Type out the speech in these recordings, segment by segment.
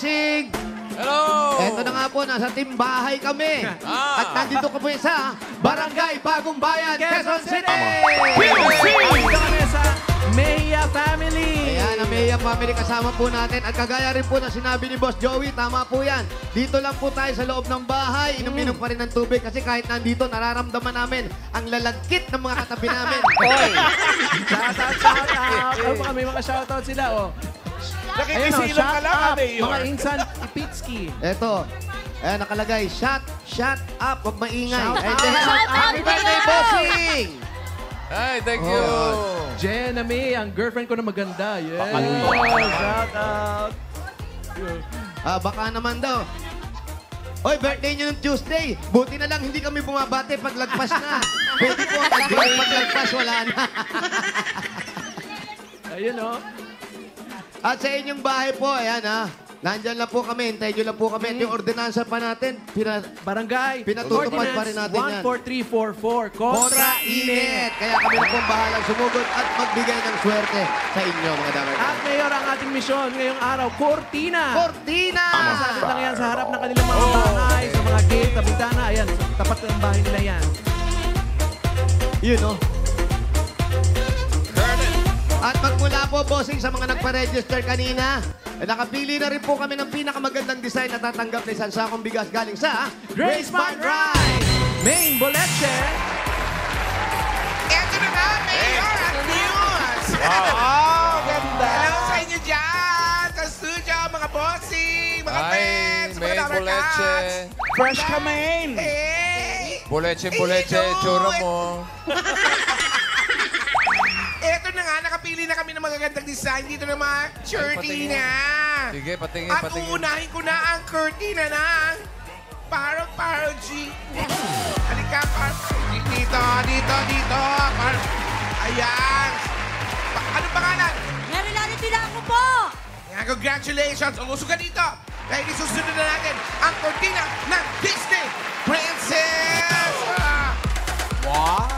Bossing! Hello! Eto na nga po, nasa timbahay kami. At nandito ko po sa Barangay Bagong Bayan, Quezon City! Dito kami sa Mejia Family. Ayan, ang Mejia Family kasama po natin. At kagaya rin po na sinabi ni Boss Joey, tama po yan. Dito lang po tayo sa loob ng bahay. Inom-inom pa rin ng tubig kasi kahit nandito, nararamdaman namin ang lalagkit ng mga katabi namin. Oy! Shoutout. Ano pa, may mga shoutout sila, oh. Nakikisilang ka lang, up, Mayor. mga Insan Ipitski. Eto. Ayan, nakalagay, shut up, huwag maingay. Shout And out. then, Shout out, happy birthday, Mayor! Bossing! Hi, thank you! Jenna May, ang girlfriend ko na maganda. Yes. Shoutout. Baka naman daw. Oy, birthday nyo ng Tuesday. Buti na lang hindi kami bumabate pag lagpas na. Pwede po pag lagpas, wala na. Ayun, oh. At sa inyong bahay po, ayan ha. Nandyan lang po kami, hintayin nyo lang po kami. At yung ordinansa pa natin, Barangay. Pinatutupad pa rin natin yan. 14344. kontra init. Kaya kami na pong bahalang sumugod at magbigay ng swerte sa inyo, mga damay. At Mayor, ang ating misyon ngayong araw, Cortina. Cortina! Masasat lang yan sa harap ng kanilang mga bahay, sa mga gate, sa bintana. Ayan, tapat ng bahay nila yan. Yun, no? At magmula po, bossing, sa mga nagpa-register kanina, nakapili na rin po kami ng pinakamagandang design na tatanggap na isang sakong bigas galing sa Grace Smart Rice! Main Boleche. Eto na nga, Mayor at News! Wow! Ganda! Hello sa inyo dyan! Sa studio, mga bossing, mga Hi, friends, mga may Dabber buleche. Cats! Fresh ka, main. Hey! Buleche, Hello. tsura mo. Eto na nga, nakapili na kami ng magagandang design dito ng mga cortina. Sige, patingin, At patingin. uunahin ko na ang cortina ng Paro G. Halika, dito. Ayan. Ano pangalan? Merilani Tilango po! Yan, congratulations. Umusog ka dito. Dahil isusunod na natin ang cortina ng Disney Princess. Wow!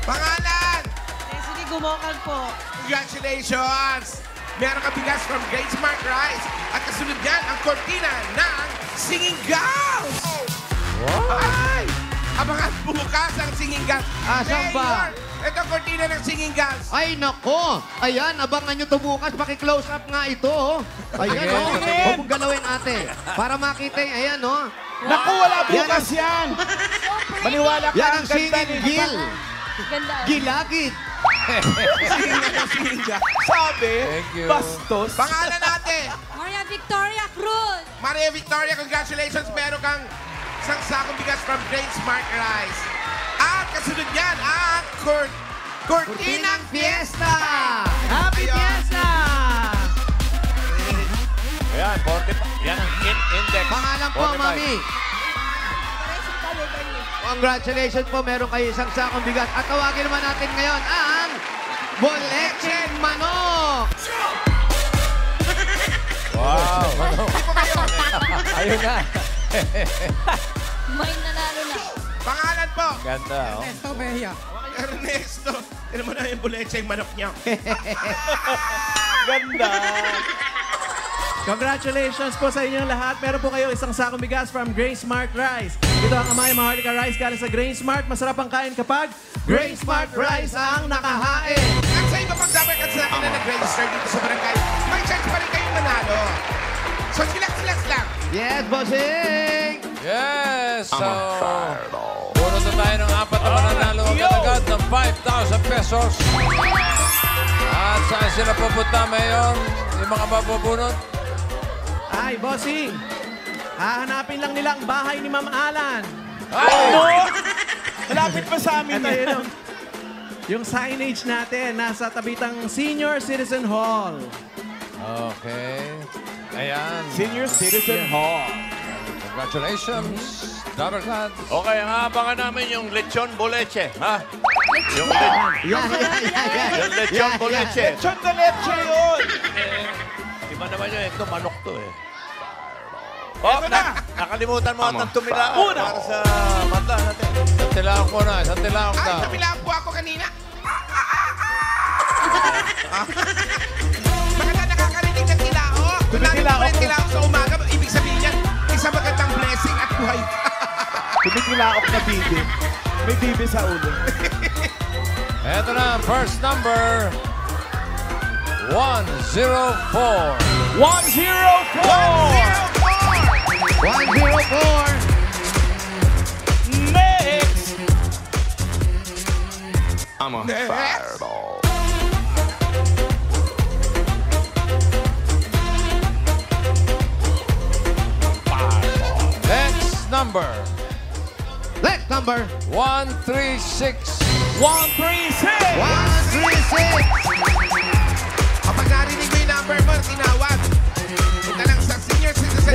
Pangalan? Sige, gumokag po. Congratulations! Meron ka bigas from Great Smart Rice. At kasunod yan ang cortina ng Singing Gals! Ay! Abangan bukas ang Singing Gals. Asan ba? Mayor, ito ang cortina ng Singing Gals. Ay, nako! Ayan, abangan nyo to bukas. Paki-close up nga ito, oh. Ayan, Sige, oh. sige. Huwag mong galawin, ate. Para makita yung, ayan, oh. Naku, wala bukas yan. Maniwala ka, Yan ang ang ganda singing ni Gil. Ganda. Gilagid. Sabi, Thank you. bastos. Pangalan natin, Maria Victoria Cruz. Maria Victoria, congratulations. Meron kang isang sakong bigas from Great Smart Rice. At kasunod yan ang Cortinang Fiesta. Happy Ayun. Fiesta! Ayan, 40. Yan ang index. Pangalan po, 45. mami. Congratulations po, meron kayo isang sakong bigas. At tawagin naman natin ngayon ang Boleche Manok. Wow! Ayun na. May nanalo na. Pangalan po, Ganda, oh. Ernesto. Tignan mo na yung buleche yung manok niya. Ganda. Congratulations po sa inyong lahat. Meron po kayo isang sakong bigas from Grace Smart Rice. Ito ang Amay Maharlika Rice galing sa Grace Smart. Masarap ang kain kapag Grace Smart Rice ang nakahain. At sa iba pang Dabber Cats natin na nag-register dito sa barangay, may chance pa rin kayong manalo. So, relax lang. Yes, bossing! Yes! So, puro na tayo ng apat na mananalo agad-agad ng 5,000 pesos. At saan sila pupunta ngayon? Yung mga mabubunot? Ay, bossing. Hahanapin lang nila ang bahay ni Ma'am Alan. Ay! Malapit pa sa amin Ito yan. yun. Yung signage natin, nasa tabitang Senior Citizen Hall. Okay. Ayan. Senior Citizen Hall. Congratulations. Dabber Cats. Okay, ang abangan namin yung lechon boleche, ha? Yung Yan. lechon boleche. Lechon na leche yun. Iba naman yun, ito manok to eh. Oh, nakalimutan mo atang tumila para sa mata natin. Isang tilaok muna. Isang tilaok Ay, daw. nabilaan po ako kanina. Baka na nakakarinig ng Tumigilaok na bibi. May bibi sa ulo. Ito na, first number. 104. 104! 104. Next! I'm a fireball. Next number. Next number. 136. 136! 136. Kapag narinig mo yung number mo, tinawag. Punta lang sa Senior Citizen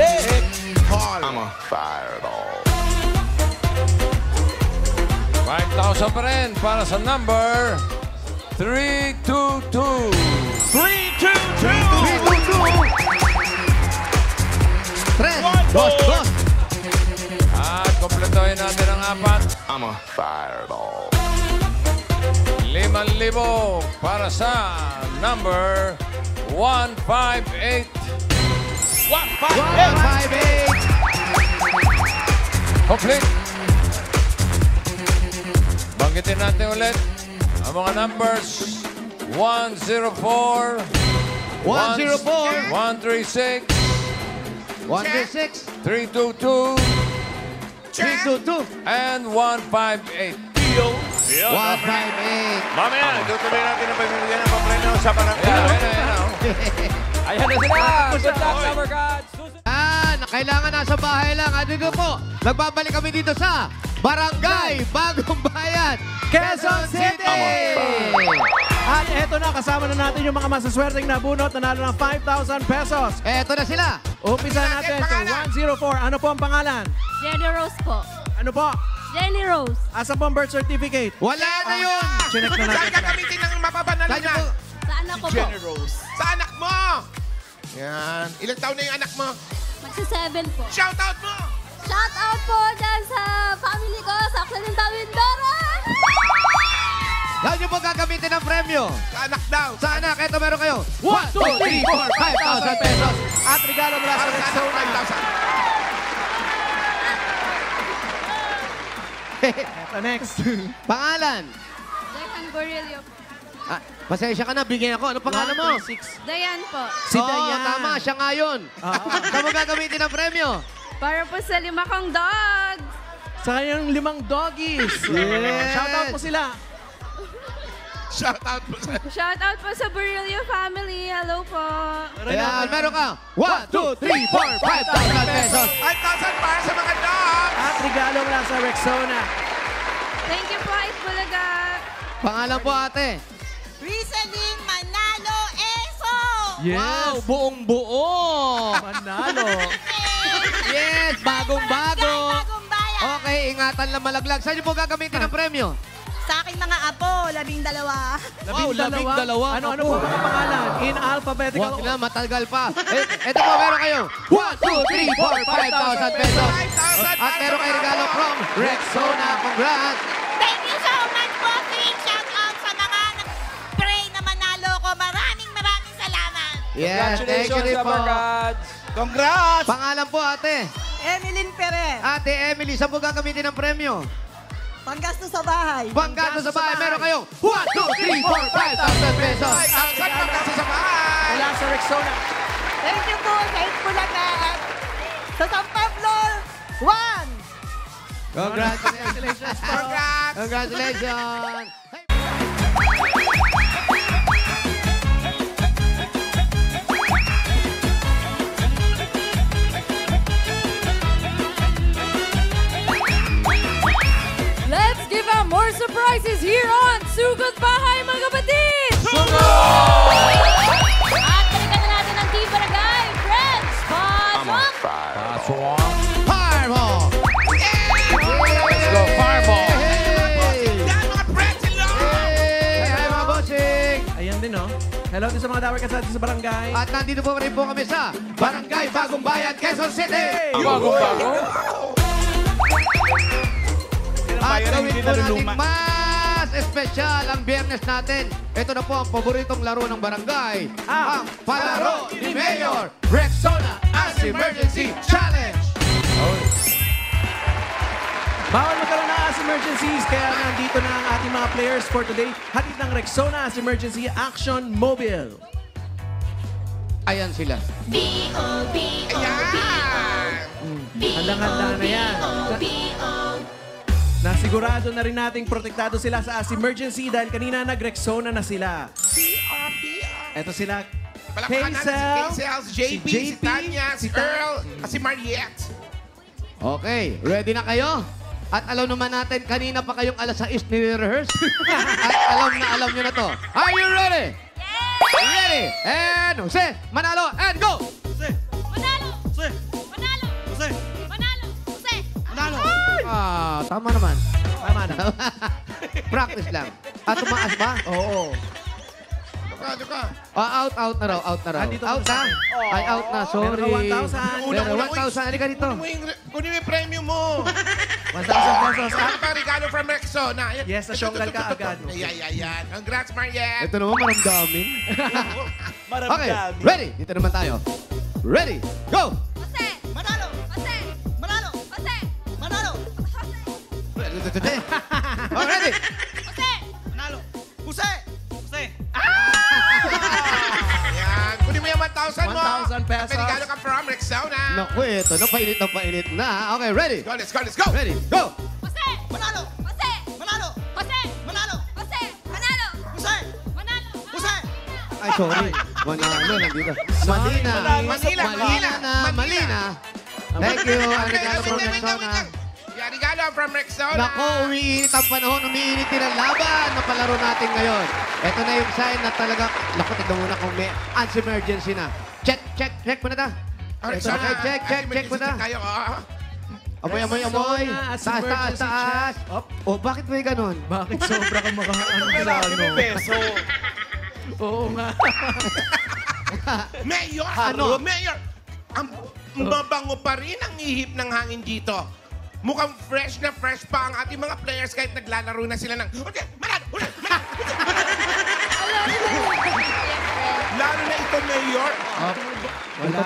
Hall. I'm a fireball. 5,000 pa rin para sa number 322. 322! 322. Tres. Dos. At kompletohin natin ang apat. I'm a fireball. 5,000 para sa number 158. 158! 158. Complete. Banggitin natin ulit ang mga numbers 104, 104. 136, 136. 322, 322. and 158. 158. Mamaya, tutuloy natin ang pamimigyan ng papreno sa barangay. Ayan na sila. Good luck, Summer Gods. Kailangan nasa bahay lang. At dito po, nagbabalik kami dito sa Barangay Bagong Bayan, Quezon City! At eto na, kasama na natin yung mga masaswerteng nabunot, nanalo ng 5,000 pesos. Eto na sila. Umpisa natin sa 104. Ano po ang pangalan? Jenny Rose po. Ano po? Jenny Rose. Asan po ang birth certificate? Wala na yun! Chinek na Saan natin. gagamitin ng mapapanalo Saan na? po? Sa anak ko po. Sa anak mo! Yan. Ilang taon na yung anak mo? Magsa-7 po. Shout out mo! Shout out po dyan sa family ko, sa Clinton Mindoro. Saan nyo po gagamitin ang premyo? Sa anak daw. Sa anak, eto meron kayo. 1, 2, 3, 4, 5,000 pesos. At regalo mula sa Para sa anak, Rexona. 5,000. Eto, next. Pangalan? Dayan Gorillo po. Pasensya ka na, bigyan ako. Ano pangalan mo? 136. Dayan po. Si Oo, Dayan. tama, siya nga yun. Saan mo gagamitin ang premyo? Para po sa 5 kong dogs. Sa kanyang 5 doggies. Yes. Shout out po sila. Shout out mo sa... Shout out po sa Burillo family. Hello po. Ayan, meron ka. 1, 2, 3, 4, 5,000 pesos. 5,000 para sa mga dogs! At regalo mula sa Rexona. Thank you po, Itbulaga. Pangalan po ate. Rizaline Manalo Eso! Wow, buong buo. Manalo. Yes, bagong-bago. Bagong bayan! Okay, ingatan lang malaglag. Saan niyo po gagamitin ang premyo? Sa aking mga apo, 12. Wow, 12. Ano po ang pangalan? In alphabetical Huwag na, matagal pa. Ito po, meron kayo. 1, 2, 3, 4, 5,000 pesos. 5,000 At meron kayo regalo from Rexona. Congrats. Thank you so much po, King. Shout out sa mga nag-pray na manalo ko. Maraming salamat. Yes, thank you rin po. Congrats! Pangalan po, ate. Emeline Perez, Ate Emily, saan po gagamitin ang premyo? panggasto sa bahay. Panggasto sa bahay, meron kayo 1, 2, 3, 4, 5,000 pesos. 5,000 pagkasa sa bahay! mula sa Rexona. Thank you po sa Itbulaga at sa San Pablo 1. Congratulations po. Congrats! Congratulations. Let's give out more surprises here on Sugod Bahay, mga kapatid! At balikan na natin ang Team Barangay Friends! I'm a Pasok! fireball. Fireball. Let's go, Fireball. Yan mga pretzel love! Hi, mga bossing. Ayan din, no? Hello din sa mga dawer kasati sa barangay. At nandito po rin po kami sa Barangay Bagong Bayan, Quezon City. Bago-bago. At Bayan ang gawin hindi po natin naluluma. mas espesyal ang biyernes natin. Ito na po ang paboritong laro ng barangay. Ang palaro ni Mayor Rexona as Emergency Challenge. Bawal magkaroon ng as emergencies, kaya nandito na ang ating mga players for today. Hatid ng Rexona as emergency action mobile. Ayan sila. Handang-handa na yan. Nasigurado na rin nating protektado sila sa as emergency dahil kanina nag-Rexona na sila. Eto sila. Palakpakan natin si Hazel, si JP, si Tanya, si Earl, at si Mariette. Okay, ready na kayo? At alam naman natin, kanina pa kayong alas 6 nire-rehearse. At alam nyo na to. Are you ready? Ready? And Jose, Manalo, and go! Tama naman. Tama na. Practice lang. Tumaas ba? Oo. Out na raw. Out Andito na? Ay, out na. Sorry. Meron ka 1,000. Meron 1,000. Halika dito. Kunin mo yung premium mo. 1,000 pesos. Ano pa, regalo from Rexona. Yes, nasyonggal ka agad. Ayan. Congrats, Mariette. Ito naman, maramdamin. Okay, ready? Dito naman tayo. Ready? Go! Oh, ready? Ayan. Kunin mo yung 1,000 mo. 1,000 pesos. At may regalo ka from Rexona. Naku, ito. Napainit na. Okay, ready? Let's go. Ready? Go! Ay, sorry. Manalo, nandito. Malina. Malina. Thank you. Ang regalo from Rexona. Yan, regalo from Rexona. Nako, umiinit ang panahon. Umiinit din ang laban na palaro natin ngayon. Ito na yung sign na talaga. Naku, tignan muna kung may emergency na. Check muna ta. Rexona. Check muna. Tayo, Amoy. Rexona, as emergency Taas. Oh, bakit may ganun? Bakit sobra ka Peso. Oo nga. Mayor! Ano? Mayor! Ang mabango pa rin ang ihip ng hangin dito. Mukhang fresh na fresh pa ang ating mga players kahit naglalaro na sila ng... Okay, manalo! Lalo na ito, Mayor. Wala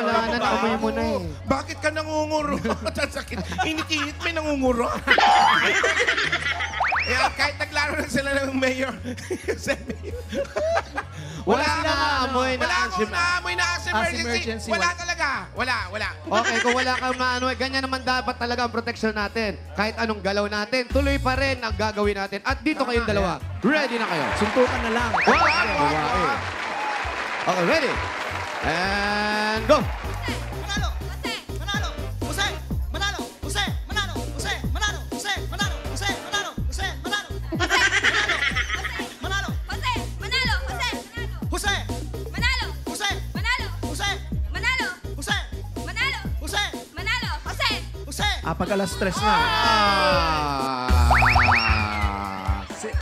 na. Naamoy mo na eh. Bakit ka nangunguro? Sakit. Init-init may nangunguro. Kahit naglaro na sila ng Mayor. Wala na amoy na Wala akong naamoy na as emergency. Wala talaga. Wala. Okay, kung wala kang maano, ganyan naman dapat talaga ang protection natin. Kahit anong galaw natin, tuloy pa rin ang gagawin natin. At dito kayong dalawa. Ready na kayo? Suntukan na lang. Okay, ready? And go! Pag alas 3 na.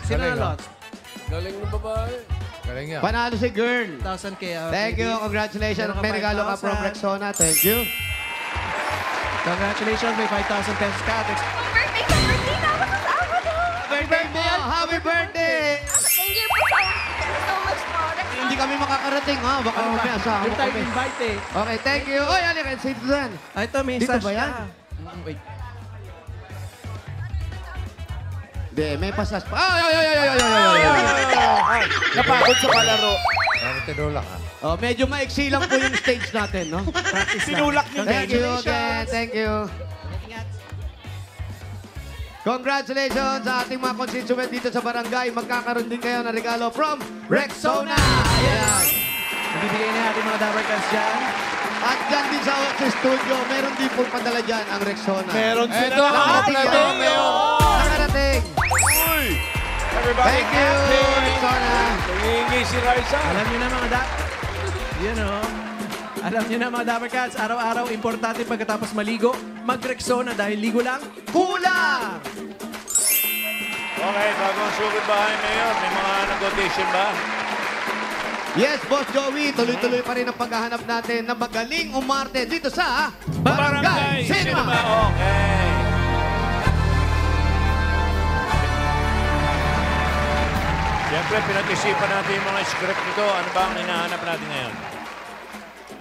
Sinalot. Galing ng babae. Galing yan. Panalo si girl. 1,000 kaya. Thank you. Congratulations. Meron ka May regalo ka 5,000. from Rexona. Thank you. Congratulations. May 5,000 pesos ka. Birthday mo! Happy birthday! Thank you so much po. Hindi kami makakarating, ha? Baka mamaya asahan mo Hindi tayo kami. invite eh. Okay, thank you. Oy, alika, sit down. Ito, may Dito sash ba yan? ka. Wait. Hindi, may pasas pa. Napagod sa palaro. Ano tinulak ha? Oh, medyo maiksi lang po yung stage natin, no? Sinulak niyo. Thank you again. Thank you. Congratulations sa ating mga constituent dito sa barangay. Magkakaroon din kayo ng regalo from Rexona. Ayan. Ibibigay na natin mga Dabber Cats dyan. At dyan din sa studio, meron din po padala dyan ang Rexona. Meron sila. Ito ang kompleto, Mayor. Nakarating. Everybody Thank you, happy. Rexona. Hihingi si Raisa. Alam niyo na mga Alam niyo na mga Dabber Cats, araw-araw importante pagkatapos maligo, mag-Rexona dahil ligo lang, kulang! Okay, bago ang sugod bahay ngayon, may mga nag-audition ba? Yes, Boss Joey, tuloy-tuloy pa rin ang paghahanap natin na magaling umarte dito sa Barangay Cinema. Okay. Siyempre, pinag-isipan natin yung mga script nito. Ano ba ang hinahanap natin ngayon?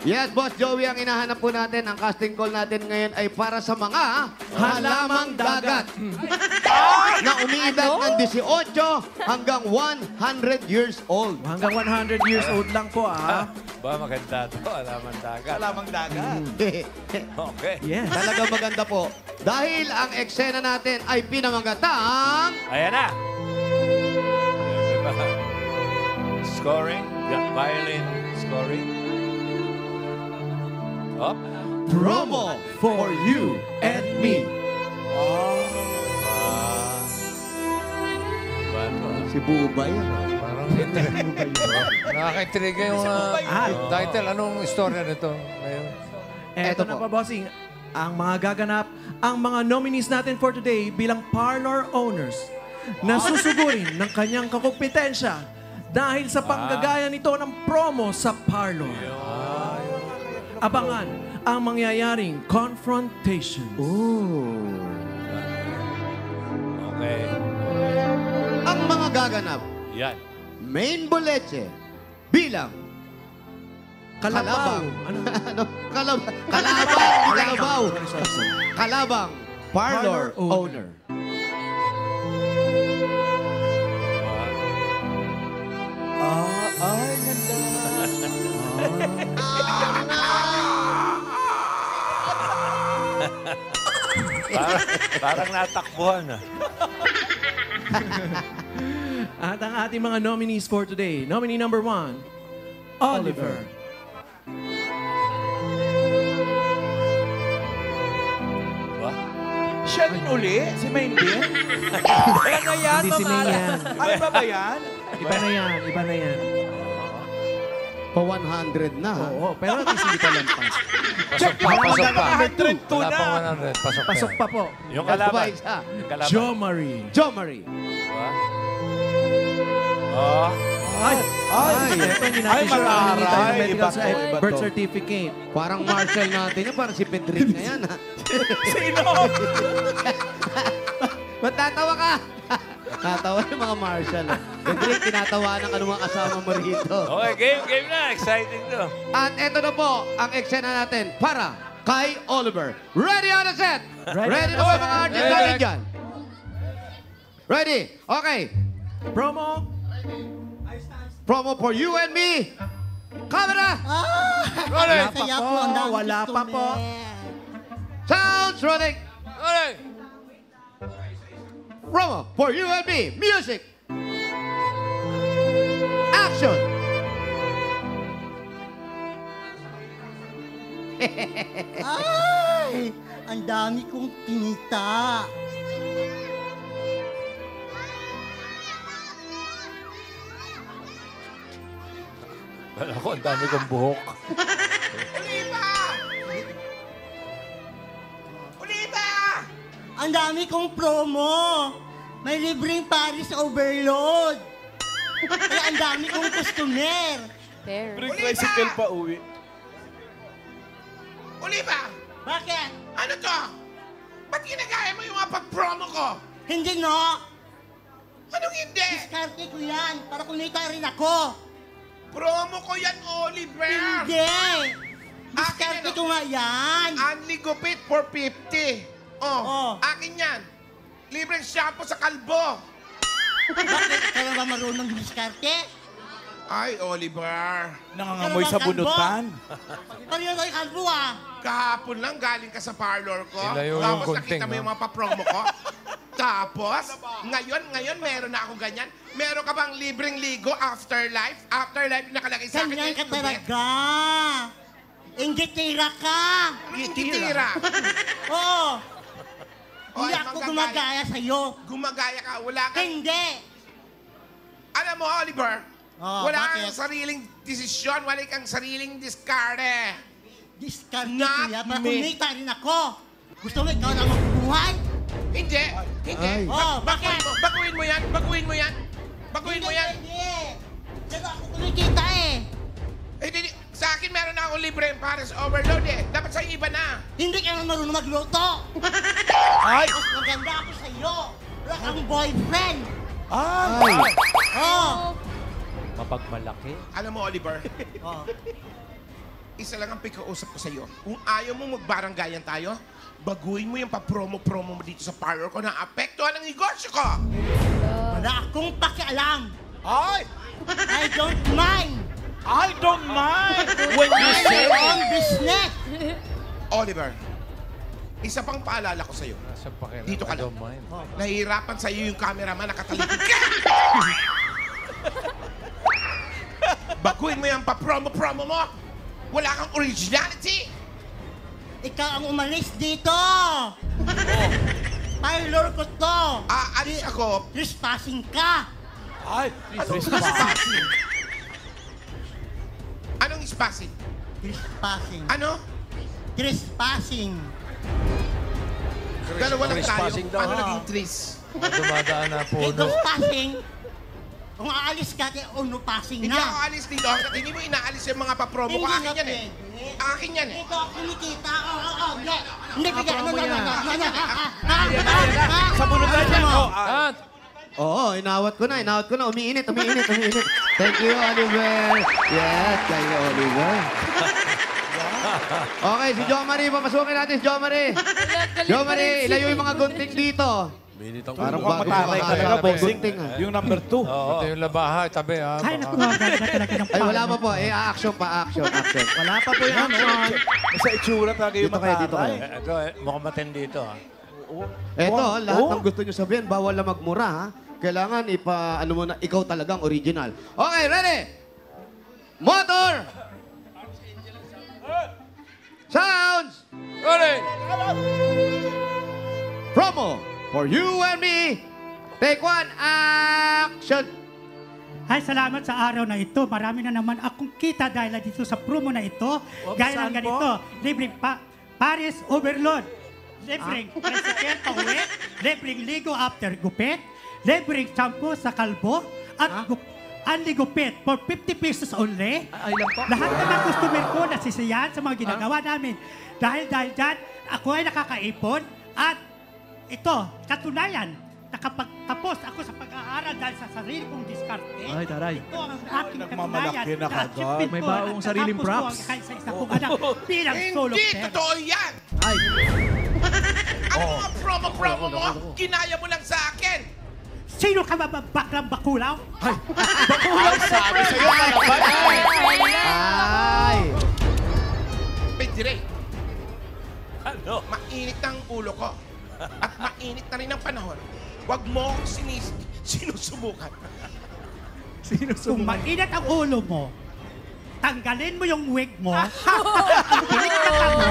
Yes, Boss Joey, ang hinahanap po natin, ang casting call natin ngayon ay para sa mga halamang dagat na umiidad ng 18 hanggang 100 years old. Hanggang 100 years old lang po, ah. Ba, maganda to. Alamang dagat. Alamang dagat. Okay. Yes. Talagang maganda po. Dahil ang eksena natin ay pinamagatang... Ayan na. Ayan, diba? Scoring. Yeah, violin scoring. Up. Promo for you and me. Si Bubay. Parang nakaka-intriga yung title. Anong istorya nito ngayon? Eto na pa, bossing. Ang mga gaganap, ang mga nominees natin for today bilang parlor owners na susugurin ng kanyang kakumpetensya dahil sa panggagaya nito ng promo sa parlor. Abangan ang mangyayaring confrontation. Okay. Ang mga gaganap, Yan. main boleche bilang Kalabaw. Ano? Kalabaw. Kalabang parlor owner. Ay, ganda. Parang natakbuhan ah. At ang ating mga nominees for today. Nominee number 1, Oliver. Siya din uli? Si Main din? Ano na yan, Hindi si May yan. Ano ba yan? Iba na yan, iba na yan. Pa 100 na. Oo, pero at least hindi pa lampas. Check pa, yung pasok mga pa. 102 Wala na. pang 100. Pasok pa. Pasok pa po. Yung Yes, kalaban. pa isa. Yung kalaban. Jo Marie. Jo Marie. Diba? Oh. Ay! Ito, hindi natin sure ang malaray. hinihintay ng medical Iba to, iba to. birth certificate. Parang Marshall natin yan. Parang si Pedrick na yan. Ha? Sino? Ba't tatawa ka? Tatawa yung mga Marshall. Pedrick, tinatawanan ka ng mga kasama mo rito. Okay, game na. Exciting to. At eto na po ang eksena natin para kay Oliver. Ready on the set? Ready na ba mga artist Ready. natin dyan? Ready? Okay. Promo. Promo for you and me. Camera. Rolling. Wala pa po. Wala pa po. Sounds rolling. Rolling. Promo for you and me. Music. Action. Ay! Ang dami kong kinita. Wala ko, ang dami kong buhok. Ang dami kong promo. May libreng Paris Overload. Kaya ang dami kong customer. There. Bring tricycle pa uwi. Oliva, Bakit? ano to? Ba't ginagaya mo yung mga pag-promo ko? Hindi, no? Anong hindi? Diskarte ko yan para kumita rin ako. Promo ko yan, Oliver. Hindi! Akin Diskarte yan, ko nga yan. Only gupit for 50. Oh. Akin yan. Libreng shampoo sa kalbo. Bakit? Ikaw na ba marunong diskarte? Ay, Oliver. Nangangamoy sa bunutan. Pareho tayo kalbo, ah. Kahapon lang galing ka sa parlor ko. Ilayo yung Tapos gunting, nakita mo no? yung mga pa-promo ko. Tapos, ngayon meron na akong ganyan. Meron ka bang libreng ligo, afterlife? Afterlife yung nakalagay sa akin. Ganyan ka yung talaga. Inggitira ka. Anong inggitira? Oo. Oy, Hindi ako gumagaya sa'yo. Gumagaya ka. Wala kang... Hindi. Alam mo, Oliver, Oh, wala bakit? kang sariling desisyon, wala kang sariling diskarte. Diskarte Not kuya, para me. kumita rin ako. Gusto mo ikaw na magbubuhay? Hindi, hindi. Oh, bakit? Baguhin mo yan, baguhin mo yan. Baguhin mo yan. Hindi. Pero ako kumikita eh. Eh, sa akin meron na akong libre Paris Overload eh. Dapat sa iba na. Hindi ka na marunong magluto. Ay! Mas maganda ako sa'yo. Wala kang boyfriend. Ay! Oh. Mapagmalaki. Alam mo, Oliver, Oh. isa lang ang pagkausap ko sa'yo. Kung ayaw mo magbaranggayan tayo, baguhin mo yung pa-promo-promo mo dito sa parlor ko na apektuhan ang negosyo ko. Wala akong pakialam. Ay! I don't mind. I don't mind when you Mind say your own business. Oliver, isa pang paalala ko sa'yo. Sa pakiramdam. Dito ka I lang. don't mind. Nahihirapan sa'yo yung cameraman, nakatalikod ka! Baguhin mo yung pa-promo-promo mo! Wala kang originality! Ikaw ang umalis dito. Parlor ko to. Aalis ako. Trespassing ka. Ay! Spacing. Anong spacing? Trespassing. Ano? Trespassing. Dalawa lang tayo. Trespassing daw, Paano ha? naging tris? Dumadaan na po. Trespassing. Kung aalis ka, uno passing Hindi ako na. alis dito. Hanggat hindi mo inaalis yung mga papromo ko. Hindi Akin na yan eh. pwede. Akin yan eh. Ito ako kinikita. Hindi, bigyan. Promo yan. Sa bunod na yan. Oh, At, Oo, inawat ko na. Umiinit. Thank you, Oliver. Yes, kay Oliver. Okay, si Jo Marie. Papasukin natin si Jo Marie. Jo Marie, ilayo yung mga gunting dito. Binitang Parang Mukhang mataray talaga, bossing. gunting. Yung number 2. ito yung labaha, tabi ha. Ay, naku, ganda talaga ng Ay, wala pa po. Action. Wala pa po yung action. Sa itsura talaga yung Dito kayo. mataray. Ito, mukhang matindi ito, ha? Eto, lahat ng gusto nyo sabihin, bawal na magmura, ha? Kailangan ano mo na, ikaw talagang original. Okay, ready? Motor! Sounds! Ready! Promo for you and me. Take one, action! Ay, salamat sa araw na ito. Marami na naman akong kita dahil dito sa promo na ito. Gaya saan ng ganito, libreng Paris Overload. Libreng tricycle pauwi, libreng ligo after gupit, libreng shampoo sa kalbo, at Anli Gupit for 50 pesos only. Ay lang po. Lahat ng mga customer ko nasisiyahan sa mga ginagawa namin. Dahil dyan, ako ay nakakaipon at ito, katunayan, nakapagtapos ako sa pag-aaral dahil sa sarili kong diskarte. Ay, taray. Ito ang aking Nagmamalaki katunayan. na kagad. Na-achievement May ko baong at sariling natapos ko props. ang kaisa-isa kong anak bilang solo Hindi parent. totoo yan! Ay, Ano mga promo-promo mo? Ginaya mo lang sa akin! Sino ka baklang bakulaw? Sabi sa'yo, kalaban. Ay! Pedire. Ano? Mainit ang ulo ko. At mainit na rin ang panahon. Huwag mo akong sinusubukan. Kung mainit ang ulo mo, tanggalin mo yung wig mo, ang pinikata mo,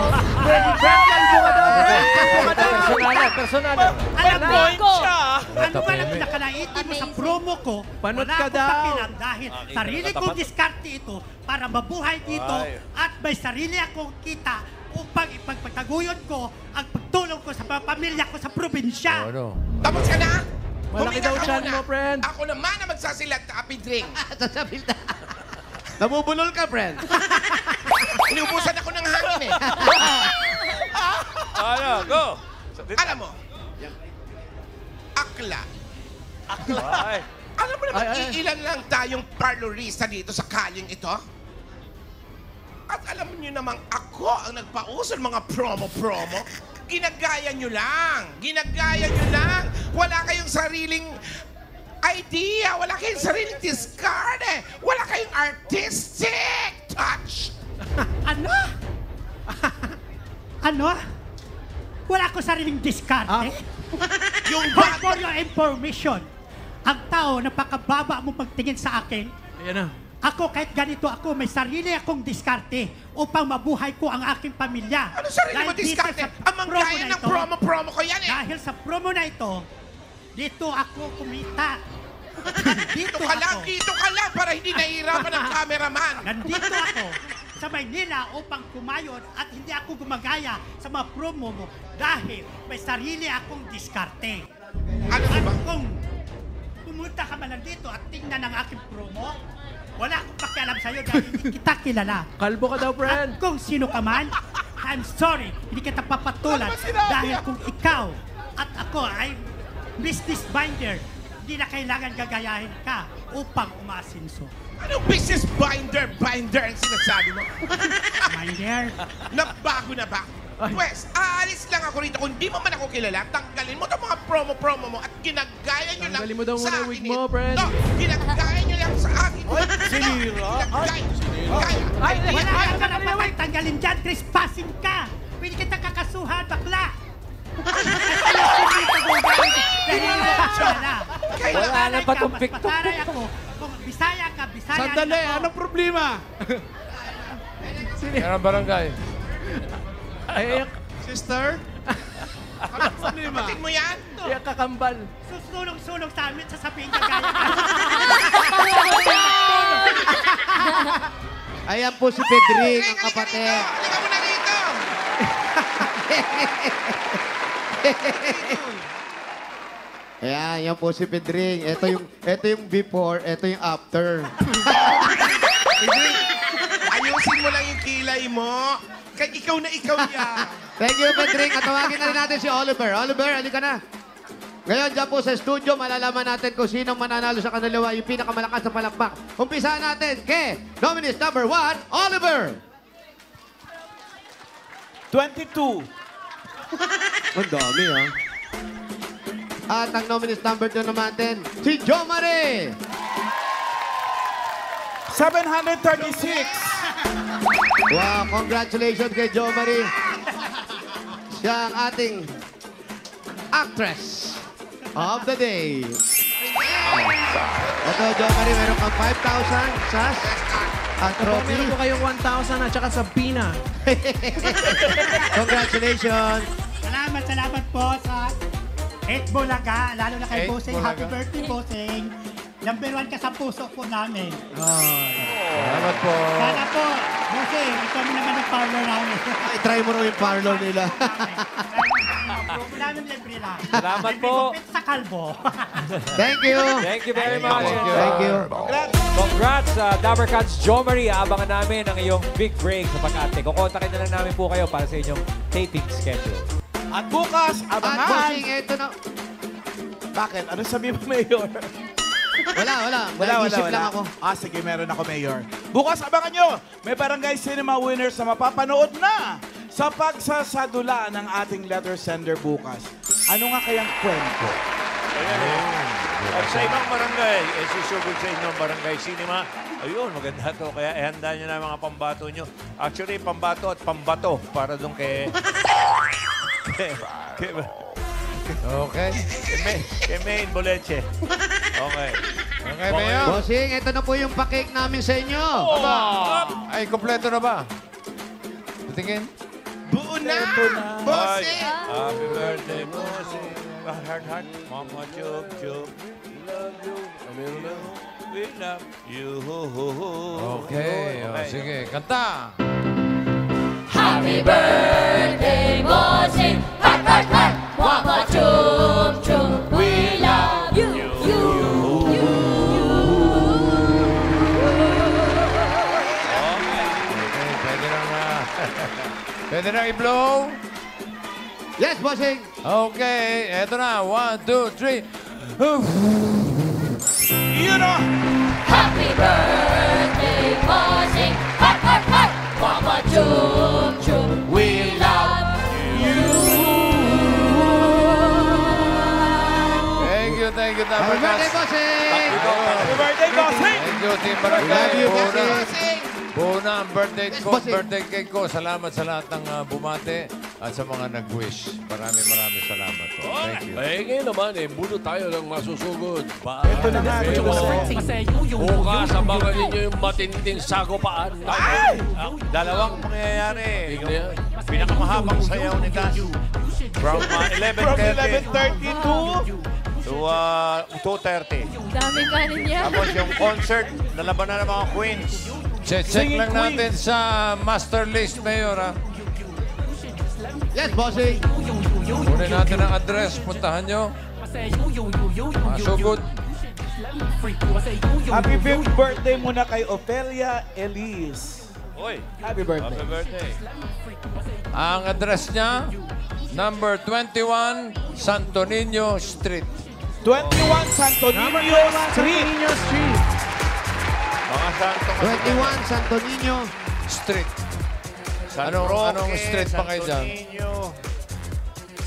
Personalan. alam mo, siya. ano ba ang nakalaitin mo sa promo ko? Panot Wala ka akong daw. pakialam dahil sarili kong diskarte ito para mabuhay dito Ay. at may sarili akong kita upang ipagpagtaguyod ko ang pagtulong ko sa mga pamilya ko sa probinsya. Ano? Tapos ka na? Malaki Huminga daw ka tiyan muna. mo, friend. Ako naman ang magsasilat ka, Pedring. Sasabihin na. Nabubulol ka, friend. Inubusan ako ng hangin eh. Ano, go. Alam mo, akla. Ay. Alam mo naman, Ay. iilan lang tayong parlorista dito sa kaling ito? At alam niyo namang ako ang nagpauso ng mga promo-promo. Ginagaya nyo lang. Wala kayong sariling idea. Wala kayong sariling discard eh. Wala kayong artistic touch. Ano? Ano? Wala ko sariling diskarte. Yung But for your information, ang tao na pakababa mo pagtingin sa akin, ayan na. ako kahit ganito ako, may sarili akong diskarte upang mabuhay ko ang aking pamilya. Ano sarili mo Dahil dito diskarte? sa Ang promo manggaya na ng ito, promo-promo ko yan eh. Dahil sa promo na ito, dito ako kumita. Dito ka lang para hindi nahihirapan ng cameraman. Nandito ako sa Maynila upang kumayon at hindi ako gumagaya sa mga promo mo dahil may sarili akong diskarte. Ano At ba? kung pumunta ka man nandito at tingnan ang aking promo, wala akong pakialam sa'yo dahil hindi kita kilala. Kalbo ka daw, friend. At kung sino ka man, I'm sorry, hindi kita papatulan Ano ba sinabi dahil niya? kung ikaw at ako ay business binder, hindi na kailangan gagayahin ka upang umasinso. Anong business binder ang sinasabi mo? Minder. Nabago na ba? Pwes, aalis lang ako rito. Kung di mo man ako kilala, tanggalin mo itong mga promo-promo mo at ginagaya nyo lang Tanggalin mo daw sa muna akin. wig mo, friend. Ginagaya nyo lang sa akin. Sinira. Wala ka karapatan tanggalin dyan, trespassing ka! Pwede kita kakasuhan, bakla! Wala na patumpik-tumpik. Pataray ako. Kung Bisaya ka, Bisaya Sandali, ako. anong problema? Yan ang barangay. Ay, Sister? Anong problema? Kapatid mo yan? yung kakambal. Susulong-sulong sa amin, sasabihin ka gaya ka. Ayan po si Pedring, ang kapatid. Halika mo na rito! Ayan, yan po si Pedring. Ito yung before, ito yung after. Ayusin mo lang yung kilay mo. Kahit ikaw na ikaw yan. Thank you, Pedring. At tawagin na rin natin si Oliver. Oliver, halika na. Ngayon, dyan po sa studio, malalaman natin kung sinong mananalo sa kanila yung pinakamalakas na palakpak. Umpisahan natin kay nominees number 1, Oliver. 22. Ang dami, ha? At ang nominees number 2 naman natin, si Jo Marie. 736. Wow, congratulations kay Jo Marie. Siya ang ating actress of the day. Ito, Jo Marie, meron kang 5,000 sas at trophy. Meron po kayong 1,000 at saka Sabina. Congratulations. Salamat po sa 8 Bulaga, lalo na kay 8 Bossing. Bulaga. Happy birthday, Bossing. Number 1 ka sa puso po namin. Salamat po. Sana po, Bossing, ikaw mo naman ang parlor namin. Ay, try mo raw yung parlor nila. Namin libre lang. Salamat po. Libre sa kalbo. Thank you. Thank you very much. Thank you. Congrats, Dabber Cats Jo Marie. Abangan namin ang iyong big break sa pag-ate. Kukontakin na lang namin po kayo para sa inyong taping schedule. At bukas, At abangan. bossing, ito na. Bakit? Ano sabi mo, Mayor? Wala. Nag-isip lang ako. Sige, meron ako, Mayor. Bukas, abangan nyo. May Barangay Cinema winners na mapapanood na sa pagsasadula ng ating letter sender bukas. Ano nga kayang kwento? At sa ibang barangay, susugod sa inyong barangay cinema. Ayun, maganda to. Kaya ihanda nyo na mga pambato nyo. Actually, pambato at pambato para doon kay... Okay. Kay Maine Boleche. Okay. Okay, Mayor. Bossing, ito na po yung pa-cake namin sa inyo. Ay, kompleto na ba? Tingin. Buo na! Bossing! Happy birthday, Bossing. Heart. Mama, chub. Love you. We love you. Okay. Sige, kanta. Happy birthday, Bossing! Heart, heart, heart! Mama, chum, chum! We love you, you. Okay, pwede na i-blow. Yes, bossing. Okay, eto na. 1, 2, 3. Yun o! Happy birthday, Bossing! Heart, heart, heart! Mama, chum, chum! We love you. Thank you, Happy birthday, Dabarkas. bossing. Happy birthday, bossing! Thank you, Team We Barangay. love you, Buo na. bossing. Buo na ang birthday Yes, ko, bossing. birthday cake ko. Salamat sa lahat ng bumate at sa mga nag-wish. Maraming salamat po. Thank you. Ngayon naman, buno tayo ng masusugod. Ito na nga, ito na. Bukas, abangan ninyo yung matinding sagupaan. Dalawang pangyayari. Tignan yan. Pinakamahabang sayaw ni Das. From From 11:30 11:30 to 2:30. Daming kanin yan. Tapos yung concert, nalabanan ng mga Queens. Check Singing lang natin sa master list, Mayor. Ha? Yes, bossing. Kunin natin ang address. Puntahan nyo. Masugod. Happy big birthday muna kay Ofelia Elise. Oy, Happy birthday. happy birthday. Ang address niya, number 21, Santo Niño Street. 21 Santo Niño Street. Street. Mga santo kasi 21, Santo Niño. Street. San Anong Roque, street pa kayo dyan? Santo Niño,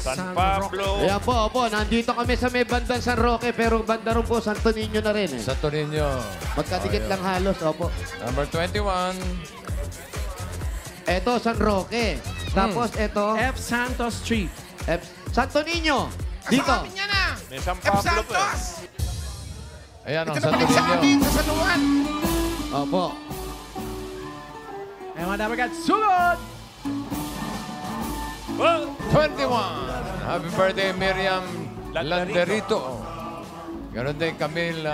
San San Pablo. Ayan po, opo. Nandito kami sa may bandang San Roque, pero banda rin po Santo Niño na rin eh. Santo Niño. Magkadikit lang halos, opo. Number 21. Eto, San Roque. Tapos eto, F. Santos Street. Santo Niño. Dito. Kasabi niya na. May San F. Pablo pa. Santos. Ayan ang Ito na Santo pala sa amin, Niño. sa San Juan. Opo. Ay, mga dapat sugod! 21. Happy birthday, Miriam Landerito. Ganon din Camille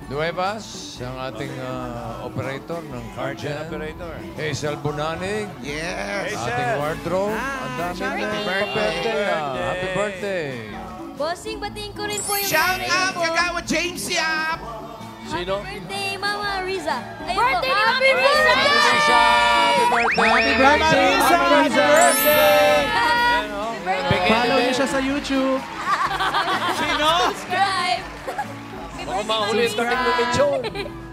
Nuevas, ang ating operator ng Guardian Cardian. operator. Hazel Bunanig, Yes. ating wardrobe. Ang dami Happy ng birthday. Happy birthday. Bossing, batiin ko rin po yung Shout nanay out ko. Kagawa James Yap. Sino? Happy birthday, Mama Riza. Birthday ni Mama Riza! Happy birthday. Happy birthday! Happy birthday! Birthday! Follow niyo siya sa YouTube. Sino? Subscribe! Baka mahuli sa dating ng lechon.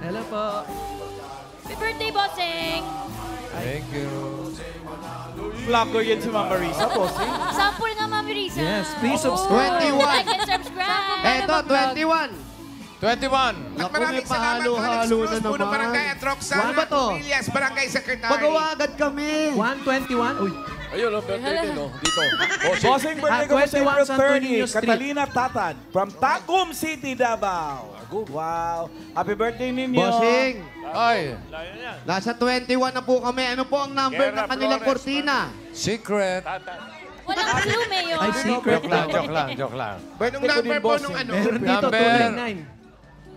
Hello po. Happy birthday, Bossing! Thank you. Vlogger yan si Mama Risa, bossing. Sample nga, Mama Riza. Yes, please subscribe. 21. Like and subscribe. Eto, 21. 21. At Naku, maraming may salamat, pahalo-halo Alex na Cruz, Punong naman. Barangay at Roxana Ano ba to? Villas, Barangay Secretary. Magawa agad kami. 121. Uy. Ayun, oh, birthday din, oh. Dito. Bossing birthday ko sa 21 April Santo 30, Niño Street. Catalina Tatad from Tagum City, Davao. Wow. Happy birthday ninyo. Bossing, Ay, Layo niyan. nasa 21 na po kami. Ano po ang number Guerra ng kanilang Flores, kortina? secret. Walang clue, Mayor. Ay, secret Joke lang, lang. joke lang, joke lang. Anong number po nung ano? Meron dito, Number. 299.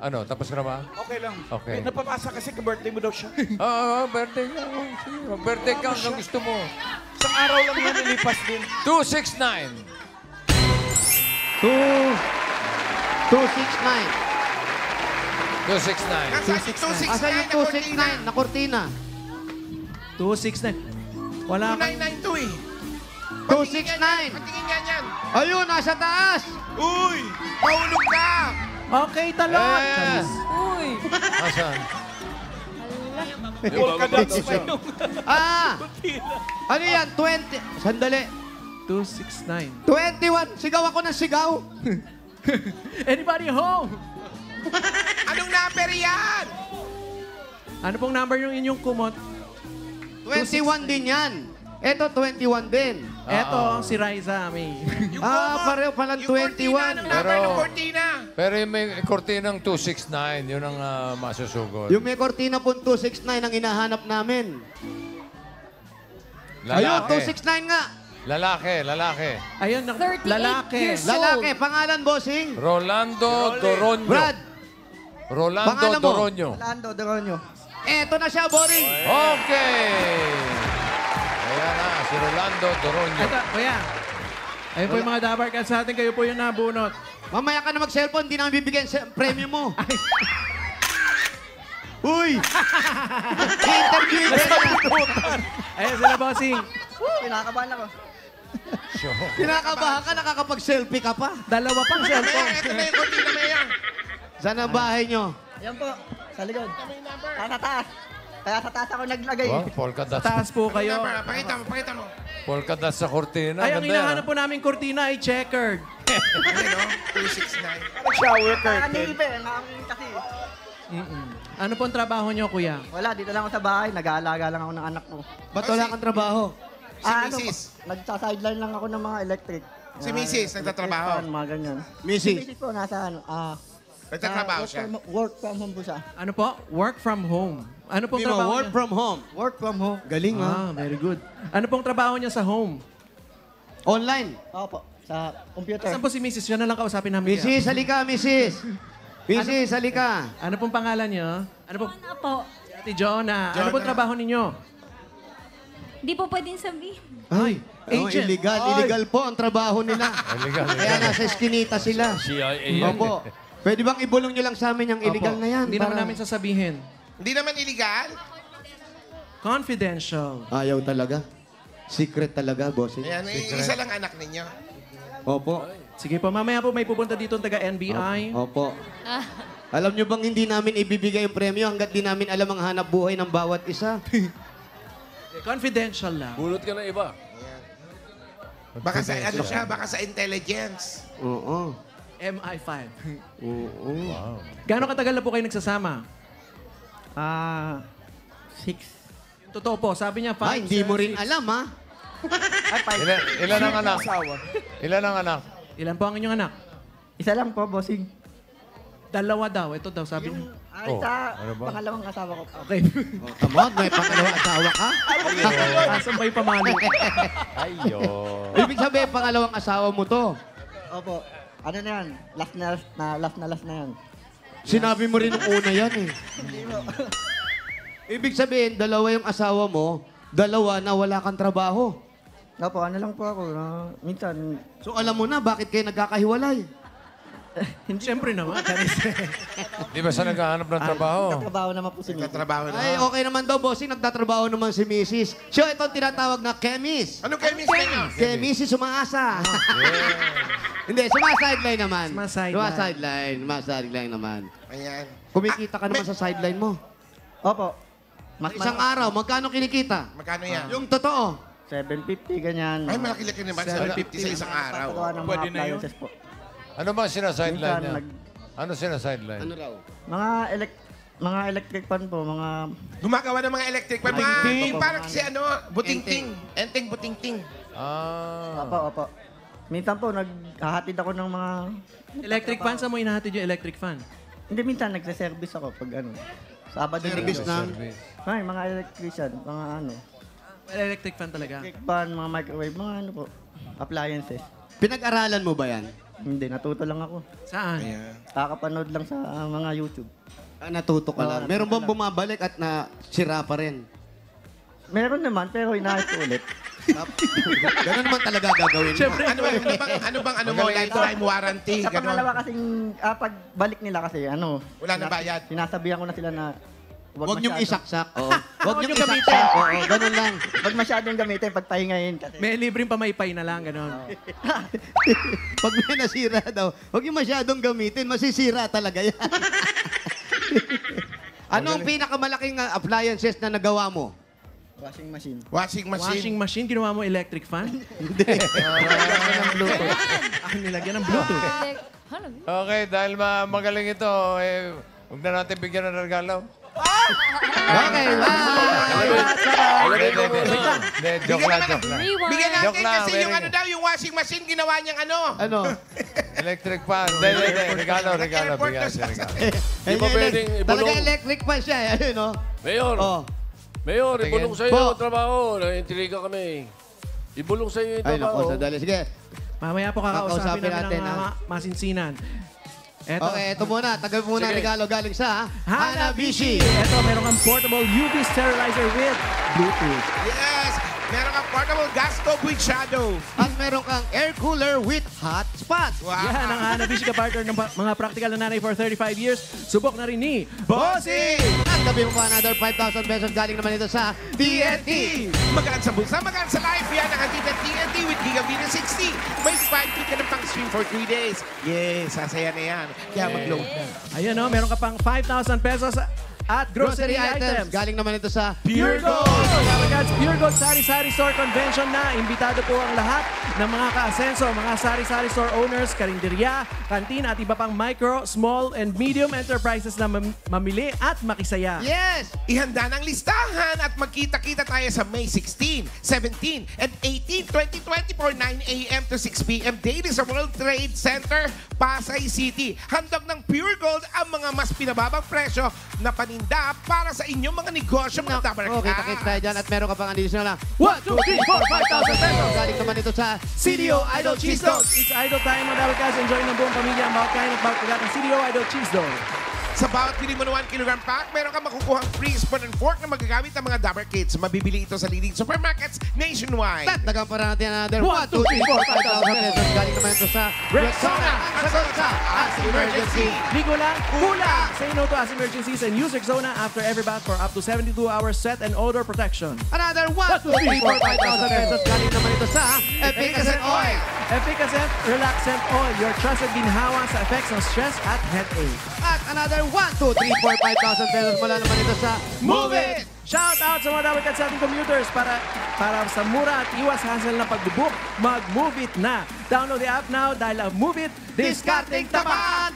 Ano, tapos ka na ba? Okay lang. Okay. Napapasa kasi ka-birthday mo daw siya. Oo, birthday ka. Sige, birthday ka hanggang gusto mo. Isang araw lang yan, nilipas din. 269. 269. 269. Nasaan yung 269 Asan yung 269 na kortina? 269. Wala kang... 2992 eh. 269. Patingin nga yan. Ayun, nasa taas. Uy! Mahulog ka! Okay, talon! Eh. Charis. Uy! Asan? Polka dots pa yung... Ano yan? 20. Sandali. 269. 21. Sigaw ako ng sigaw. Anybody home? Anong number yan? Ano pong number yung inyong kumot? 21 din yan. Ito, 21 din. Eto, si Riza, may... Pareho palang Yung kortina, 21. anong number ng kortina? Pero yung may kortinang 269, yun ang masusugod. Yung may kortina po 269 ang hinahanap namin. Lalaki. Ayun, 269 nga. Lalaki. Ayun, 38 lalaki. years old. Lalaki, pangalan, bossing? Rolando Doronyo. Brad. Rolando Pangalan mo? Doronyo. Lando Doronyo. Eto na siya, boring. Okay. Ayan na, si Rolando Doronyo. Ito, kuya. Ayun po yung mga dabar ka sa atin. Kayo po yung nabunot. Mamaya ka na mag-cellphone, hindi namin bibigyan sa premium mo. Uy! Interview ka na. Ayun sila, bossing. Pinakabahan ako. Pinakabahan ka, nakakapag-selfie ka pa. Dalawa pang Mayor, cellphone. ito na yung kortina, Mayor. Saan ang bahay nyo? Ayan po, sa likod. Sa taas. Kaya sa taas ako naglagay. Oh, polka dots. Taas po kayo. Number, pakita mo. Polka dots sa kortina. Ay, ang Ganda yan, hinahanap po namin kortina ay checkered. Ano, no? 269. Shower curtain. Nakanibe, nakangin kasi. Ano pong trabaho nyo, kuya? Wala, dito lang ako sa bahay. Nag-aalaga lang ako ng anak ko. Ba't wala kang trabaho? Si Mrs. Nagsa-sideline lang ako ng mga electric. Si Mrs. nagtatrabaho. Electric fan, mga ganyan. Mrs. Mrs. po, nasa Nagtatrabaho siya. Work from home po siya. Ano po? Work from home. Ano pong Bimo, trabaho work niya? from home. Work from home. Galing, Very good. Ano pong trabaho niya sa home? Online. Opo, sa computer. Saan po si Mrs.? Siya na lang kausapin namin. Mrs., halika, Mrs. Mrs., halika. Ano pong pangalan niyo? Ano po? Ano po? Ate Jonah. Ano pong trabaho ninyo? Di po pwedeng sabihin. Ay, agent. illegal. Illegal po ang trabaho nila. Illegal. Kaya nasa eskinita sila. CIA yan. Opo. Pwede bang ibulong nyo lang sa amin yung illegal Opo. na yan? Hindi naman namin sasabihin. Hindi naman illegal. Confidential. Ayaw talaga. Secret talaga, bossing. Ayan, isa lang anak ninyo. Opo. Sige po, mamaya po may pupunta dito ang taga-NBI. Opo. Alam nyo bang hindi namin ibibigay yung premyo hanggat di namin alam ang hanap buhay ng bawat isa? Confidential lang. Bulot ka na iba. Baka sa ano siya, baka sa intelligence. Oo. MI5. Oo. Gaano katagal na po kayo nagsasama? 6. Totoo po, sabi niya 5. Ay, hindi mo rin alam, ha? Ilan ang anak? Ilan ang anak? Ilan po ang inyong anak? Isa lang po, bossing. 2 daw. Ito daw, sabi niya. ano ba? Pangalawang asawa ko. Okay. Come on, may pangalawang asawa ka? Asan ba yung pamalo? Ayo. Ibig sabihin, pangalawang asawa mo to. Opo. Ano na yan? Last na yan. Sinabi mo rin nung una yan, eh. Ibig sabihin, 2 yung asawa mo, 2 na wala kang trabaho. Opo, ano lang po ako. Minsan, So alam mo na, bakit kayo nagkakahiwalay? Siyempre naman. Di ba siya naghahanap ng trabaho? trabaho naman po si Mito. Trabaho na. Ay, okay naman daw, bossing. Nagtatrabaho naman si Mrs. So, ito ang tinatawag na chemist. Anong kayo miss ninyo? Chemist, sumaasa. Hindi, sumasideline naman. Sumasideline. Sumasideline naman. Ayan. Kumikita ka naman sa sideline mo. Opo. Isang araw, magkano kinikita? Magkano yan? Yung totoo. 750, ganyan. Ay, malaki-laki naman. 750 sa isang araw. Pagkagawa ng Pwede mga na yun. appliances po. Ano ba sinasideline niya? Minsan, Ano sinasideline? Ano raw? mga electric fan po, mga... Gumagawa ng mga electric fan. Butingting. Parang si ano, butingting. Enteng butingting. Opo. Minsan po, naghahatid ako ng mga... Electric fan, saan mo inahatid yung electric fan? Hindi, minsan nagse-service ako pag ano. Sabado Service linggo. ng... Ay, mga electrician, mga ano. Electric fan talaga. Electric fan, mga microwave, mga ano po. Appliances. Pinag-aralan mo ba yan? Hindi, natuto lang ako. Saan? Kakapanood lang sa mga YouTube. Natuto ka lang. Meron bang bumabalik at nasira pa rin? Meron naman, pero inahit ko ulit. Ganun naman talaga gagawin mo. Siyempre, Ano bang mo? Lifetime warranty. Sa Ganon. pangalawa kasing, pagbalik nila kasi, ano. Wala na bayad. Sinasabihan ko na sila na Huwag niyong isaksak. Oo. Huwag Huwag niyong niyong isaksak. Oo, ganun lang. Huwag masyadong gamitin pagpahingayin kasi. may libreng pamaypay na lang, gano'n. Pag may nasira daw, huwag yung masyadong gamitin. Masisira talaga yan. Ano ang pinakamalaking appliances na nagawa mo? Washing machine. Washing machine. Washing machine, ginawa mo electric fan? Hindi. Nilagyan ng Bluetooth. Okay, dahil magaling ito, huwag na natin bigyan ng regalo. Okay, Hindi, joke lang. Bigyan natin Joke lang, kasi very yung ano daw, yung washing machine, ginawa niyang ano. Ano? Electric fan. Hindi. Regalo. Bigyan siya regalo. Di ba pwedeng ibulong? Talaga electric pa siya. Ayun, no? Mayor, Oh. Mayor, ibulong sa'yo Po. yung trabaho. Naiintriga kami. Ibulong sa'yo yung Ay, trabaho. naku, sadali. Sige. Mamaya po Kakausapin kakausapin namin natin, ang mga masinsinan. Eto. Okay, ito muna. Tagal muna ang Sige. regalo galing sa Hanabishi! Ito, meron kang portable UV sterilizer with Bluetooth. Yes! Meron kang portable gas stove with shadow. At meron kang air cooler with hot spot. Wow! Yan ang Hanabishi ka-partner ng mga practical na nanay for 35 years. Subok na rin ni Bossy! At gabi mo pa another 5,000 pesos galing naman ito sa TNT. Magaan sa bulsa, magaan sa life. Yan ang Antita TNT with Gigabit 60. May 5 ka ng pang-stream for 3 days. Yes, sasaya na yan. Kaya mag-load na. Ayan o, meron ka pang 5,000 pesos at grocery items. Galing naman ito sa Pure Gold! Regards, Pure Gold Sari-Sari Store Convention na. Imbitado po ang lahat ng mga ka-asenso, mga Sari-Sari Store owners, karinderya, kantina at iba pang micro, small, and medium enterprises na mamili at makisaya. Yes! Ihanda ng listahan at magkita-kita tayo sa May 16, 17, and 18, 2024, 9 a.m. to 6 p.m. daily sa World Trade Center, Pasay City. Handog ng Pure Gold ang mga mas pinababang presyo na paninda para sa inyong mga negosyo, mga Dabarkas. Okay, takit tayo dyan at meron ka pang additional na 1, 2, 3, 4, 5,000 pesos. Galing naman ito sa CDO Idol Cheese Dogs. It's Idol time mga Dabarkas. Enjoy ng buong pamilya ang bawat kain at bawat kagat ng CDO Idol Cheese Dogs. Sa bawat bili mo ng 1 kilogram pack, meron kang makukuhang free spoon and fork na magagamit ng mga Dabber Kids. Mabibili ito sa leading supermarkets nationwide. Dagdagan pa natin another 1, 2, 3, 4, 5,000 pesos. Galing naman ito sa Rexona. Ang sagot sa As Emergency. Ligo lang, kulang! Say no to as emergencies and use Rexona after every bath for up to 72 hours sweat and odor protection. Another 1, 2, 3, 4, 5,000 pesos. Galing naman ito sa Efficacy Oil. Efficacent Relaxant Oil, your trusted ginhawa sa effects ng stress at headache. At another 1, 2, 3, 4, 5,000 pesos mula naman ito sa Move It! Shout out sa mga dapat sa ating commuters para sa mura at iwas hassle na pagbubook, mag-Move It na. Download the app now dahil ang Move It, discarding tapat!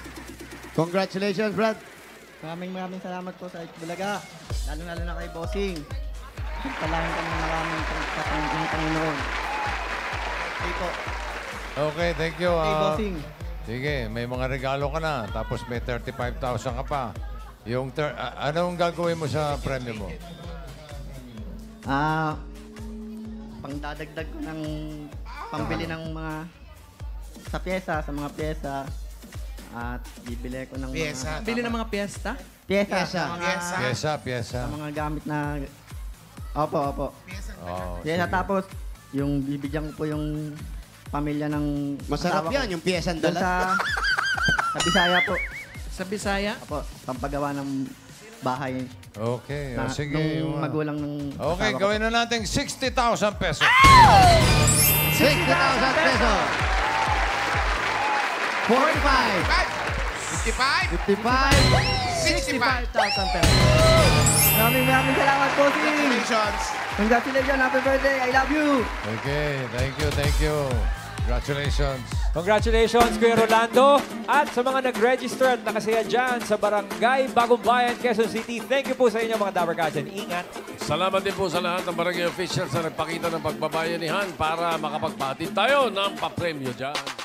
Congratulations, Brad. Maraming salamat po sa Bulaga. Lalo na kay Bossing. Nagpalahin kami ng maraming Panginoon. Okay po. Okay, thank you. Hey, Bossing. Sige, may mga regalo ka na. Tapos may 35,000 ka pa. Yung anong gagawin mo sa premyo mo? Pangdadagdag ko ng pambili ng mga sa mga pyesa. At bibili ko ng Pyesa. Bili ng mga piyesta? Pyesa. Pyesa. Sa mga gamit na... Opo. Oh, Pyesa, sige. tapos yung bibigyan ko po yung pamilya ng... Masarap asawa ko. yan, yung piyesang Doon dala. sa Bisaya po. Sa Bisaya? Opo, pampagawa ng bahay. Okay, Na, sige. nung magulang ng Okay, asawa ko. gawin na natin 60,000 pesos. 60,000 pesos. 45. 55, 55. 65. 65,000 pesos. Maraming salamat po, Sing. Congratulations. Congratulations, happy birthday, I love you. Okay, thank you. Congratulations. Congratulations, Kuya Rolando. At sa mga nag-register at nakasaya dyan sa Barangay Bagong Bayan, Quezon City, thank you po sa inyo mga Dabber Cats. Ingat. Salamat din po sa lahat ng barangay officials na nagpakita ng pagbabayanihan para makapagpatid tayo ng papremyo dyan.